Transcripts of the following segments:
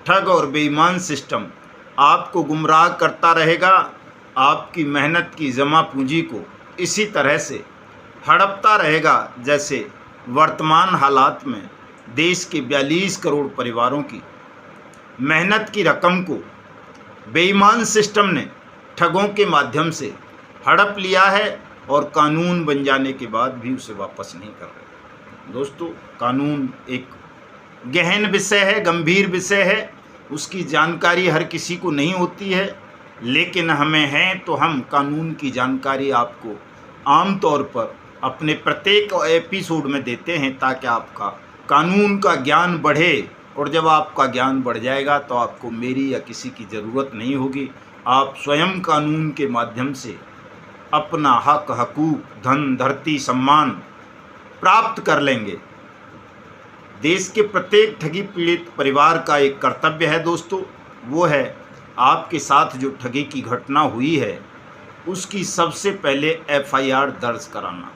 ठग और बेईमान सिस्टम आपको गुमराह करता रहेगा। आपकी मेहनत की जमा पूंजी को इसी तरह से हड़पता रहेगा जैसे वर्तमान हालात में देश के 42 करोड़ परिवारों की मेहनत की रकम को बेईमान सिस्टम ने ठगों के माध्यम से हड़प लिया है और कानून बन जाने के बाद भी उसे वापस नहीं कर रहे। दोस्तों, कानून एक गहन विषय है, गंभीर विषय है, उसकी जानकारी हर किसी को नहीं होती है, लेकिन हमें है तो हम कानून की जानकारी आपको आम तौर पर अपने प्रत्येक एपिसोड में देते हैं ताकि आपका कानून का ज्ञान बढ़े। और जब आपका ज्ञान बढ़ जाएगा तो आपको मेरी या किसी की ज़रूरत नहीं होगी। आप स्वयं कानून के माध्यम से अपना हक, हकूक, धन, धरती, सम्मान प्राप्त कर लेंगे। देश के प्रत्येक ठगी पीड़ित परिवार का एक कर्तव्य है दोस्तों, वो है आपके साथ जो ठगी की घटना हुई है उसकी सबसे पहले एफआईआर दर्ज कराना।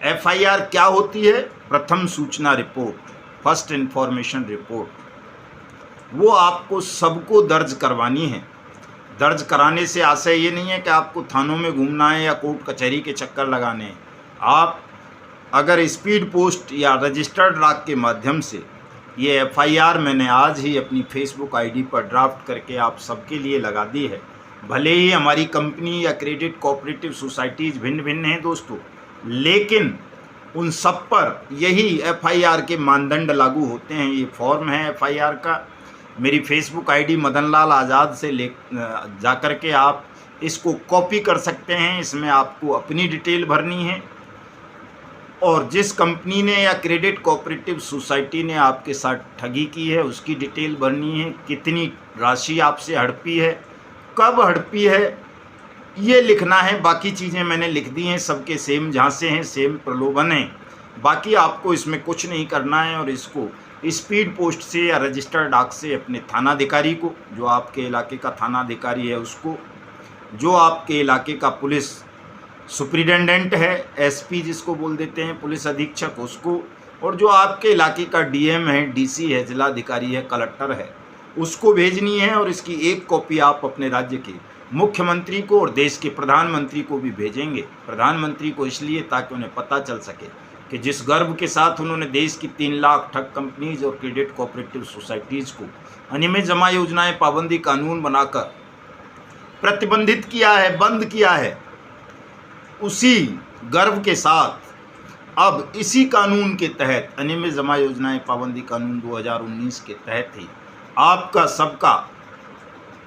एफआईआर क्या होती है? प्रथम सूचना रिपोर्ट, फर्स्ट इन्फॉर्मेशन रिपोर्ट। वो आपको सबको दर्ज करवानी है। दर्ज कराने से आशय ये नहीं है कि आपको थानों में घूमना है या कोर्ट कचहरी के चक्कर लगाने हैं। आप अगर स्पीड पोस्ट या रजिस्टर्ड डाक के माध्यम से ये एफआईआर मैंने आज ही अपनी फेसबुक आईडी पर ड्राफ्ट करके आप सबके लिए लगा दी है। भले ही हमारी कंपनी या क्रेडिट कोऑपरेटिव सोसाइटीज़ भिन्न भिन्न हैं दोस्तों, लेकिन उन सब पर यही एफआईआर के मानदंड लागू होते हैं। ये फॉर्म है एफआईआर का। मेरी फेसबुक आईडी मदन लाल आज़ाद से जा कर के आप इसको कॉपी कर सकते हैं। इसमें आपको अपनी डिटेल भरनी है और जिस कंपनी ने या क्रेडिट कोऑपरेटिव सोसाइटी ने आपके साथ ठगी की है उसकी डिटेल भरनी है। कितनी राशि आपसे हड़पी है, कब हड़पी है, ये लिखना है। बाकी चीज़ें मैंने लिख दी हैं, सबके सेम झांसे हैं, सेम प्रलोभन हैं। बाकी आपको इसमें कुछ नहीं करना है और इसको स्पीड पोस्ट से या रजिस्टर्ड डाक से अपने थानाधिकारी को, जो आपके इलाके का थानाधिकारी है उसको, जो आपके इलाके का पुलिस सुप्रिटेंडेंट है, एसपी जिसको बोल देते हैं, पुलिस अधीक्षक, उसको, और जो आपके इलाके का डीएम है, डीसी है, जिलाधिकारी है, कलेक्टर है, उसको भेजनी है। और इसकी एक कॉपी आप अपने राज्य के मुख्यमंत्री को और देश के प्रधानमंत्री को भी भेजेंगे। प्रधानमंत्री को इसलिए ताकि उन्हें पता चल सके कि जिस गर्व के साथ उन्होंने देश की 3 लाख ठग कंपनीज और क्रेडिट कोऑपरेटिव सोसाइटीज़ को अनियमित जमा योजनाएं पाबंदी कानून बनाकर प्रतिबंधित किया है, बंद किया है, उसी गर्व के साथ अब इसी कानून के तहत अनियमित जमा योजनाएं पाबंदी कानून 2019 के तहत ही आपका सबका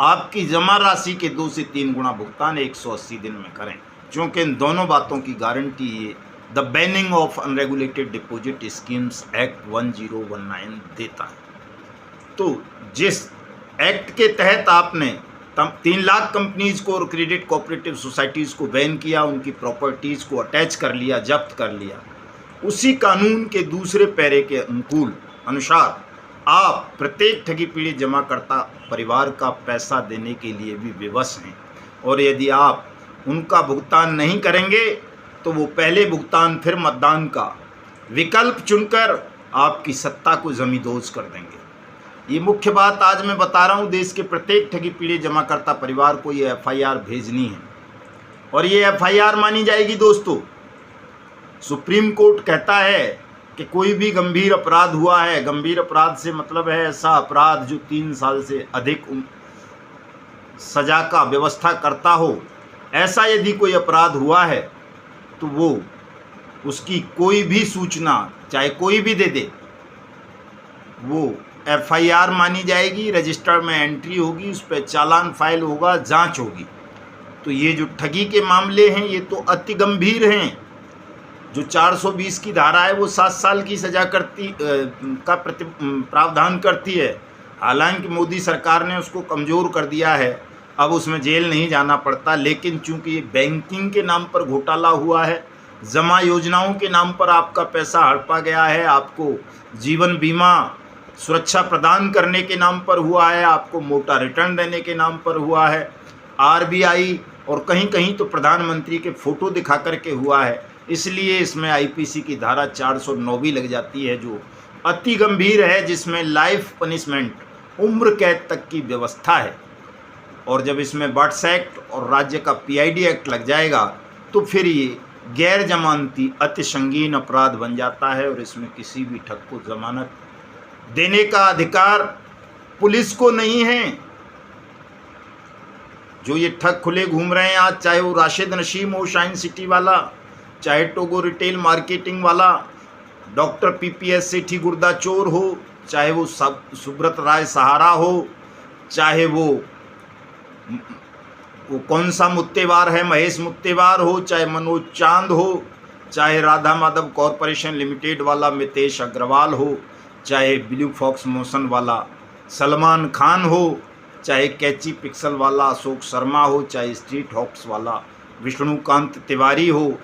आपकी जमा राशि के 2 से 3 गुना भुगतान 180 दिन में करें, क्योंकि इन दोनों बातों की गारंटी ये the banning of unregulated deposit schemes act 1019 देता है। तो जिस एक्ट के तहत आपने 3 लाख कंपनीज को और क्रेडिट कोऑपरेटिव सोसाइटीज़ को बैन किया, उनकी प्रॉपर्टीज़ को अटैच कर लिया, जब्त कर लिया, उसी कानून के दूसरे पैरे के अनुसार आप प्रत्येक ठगी पीड़ित जमाकर्ता परिवार का पैसा देने के लिए भी विवश हैं। और यदि आप उनका भुगतान नहीं करेंगे तो वो पहले भुगतान फिर मतदान का विकल्प चुनकर आपकी सत्ता को जमींदोज कर देंगे। ये मुख्य बात आज मैं बता रहा हूँ। देश के प्रत्येक ठगी पीड़ित जमाकर्ता परिवार को ये एफआईआर भेजनी है और ये एफआईआर मानी जाएगी दोस्तों। सुप्रीम कोर्ट कहता है कि कोई भी गंभीर अपराध हुआ है, गंभीर अपराध से मतलब है ऐसा अपराध जो 3 साल से अधिक सजा का व्यवस्था करता हो, ऐसा यदि कोई अपराध हुआ है तो वो उसकी कोई भी सूचना चाहे कोई भी दे दे, वो एफआईआर मानी जाएगी, रजिस्टर में एंट्री होगी, उस पर चालान फाइल होगा, जांच होगी। तो ये जो ठगी के मामले हैं ये तो अति गंभीर हैं। जो 420 की धारा है वो 7 साल की सजा का प्रावधान करती है। हालांकि मोदी सरकार ने उसको कमज़ोर कर दिया है, अब उसमें जेल नहीं जाना पड़ता। लेकिन चूंकि ये बैंकिंग के नाम पर घोटाला हुआ है, जमा योजनाओं के नाम पर आपका पैसा हड़पा गया है, आपको जीवन बीमा सुरक्षा प्रदान करने के नाम पर हुआ है, आपको मोटा रिटर्न देने के नाम पर हुआ है, आरबीआई और कहीं कहीं तो प्रधानमंत्री के फ़ोटो दिखा करके हुआ है, इसलिए इसमें आईपीसी की धारा 409 भी लग जाती है, जो अति गंभीर है, जिसमें लाइफ पनिशमेंट उम्र कैद तक की व्यवस्था है। और जब इसमें बर्ड्स एक्ट और राज्य का पीआईडी एक्ट लग जाएगा तो फिर ये गैर जमानती अति संगीन अपराध बन जाता है और इसमें किसी भी ठग को जमानत देने का अधिकार पुलिस को नहीं है। जो ये ठग खुले घूम रहे हैं आज, चाहे वो राशिद नशीम हो शाइन सिटी वाला, चाहे टोगो रिटेल मार्केटिंग वाला, डॉक्टर पीपीएस सेठी गुर्दा चोर हो, चाहे वो सुब्रत राय सहारा हो, चाहे वो कौन सा मुत्तेवार है, महेश मुत्तेवार हो, चाहे मनोज चांद हो, चाहे राधा माधव कॉरपोरेशन लिमिटेड वाला मितेश अग्रवाल हो, चाहे ब्लू फॉक्स मोशन वाला सलमान खान हो, चाहे कैची पिक्सल वाला अशोक शर्मा हो, चाहे स्ट्रीट हॉक्स वाला विष्णुकांत तिवारी हो,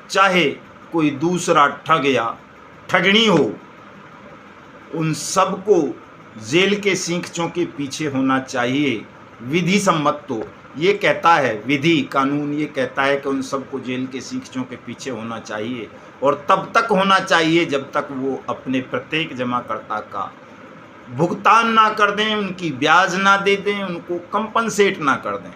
चाहे कोई दूसरा ठग या ठगनी हो, उन सबको जेल के सींखों के पीछे होना चाहिए। विधि सम्मत तो ये कहता है, विधि कानून ये कहता है कि उन सबको जेल के सींखों के पीछे होना चाहिए और तब तक होना चाहिए जब तक वो अपने प्रत्येक जमाकर्ता का भुगतान ना कर दें, उनकी ब्याज ना दे दें, उनको कंपनसेट ना कर दें।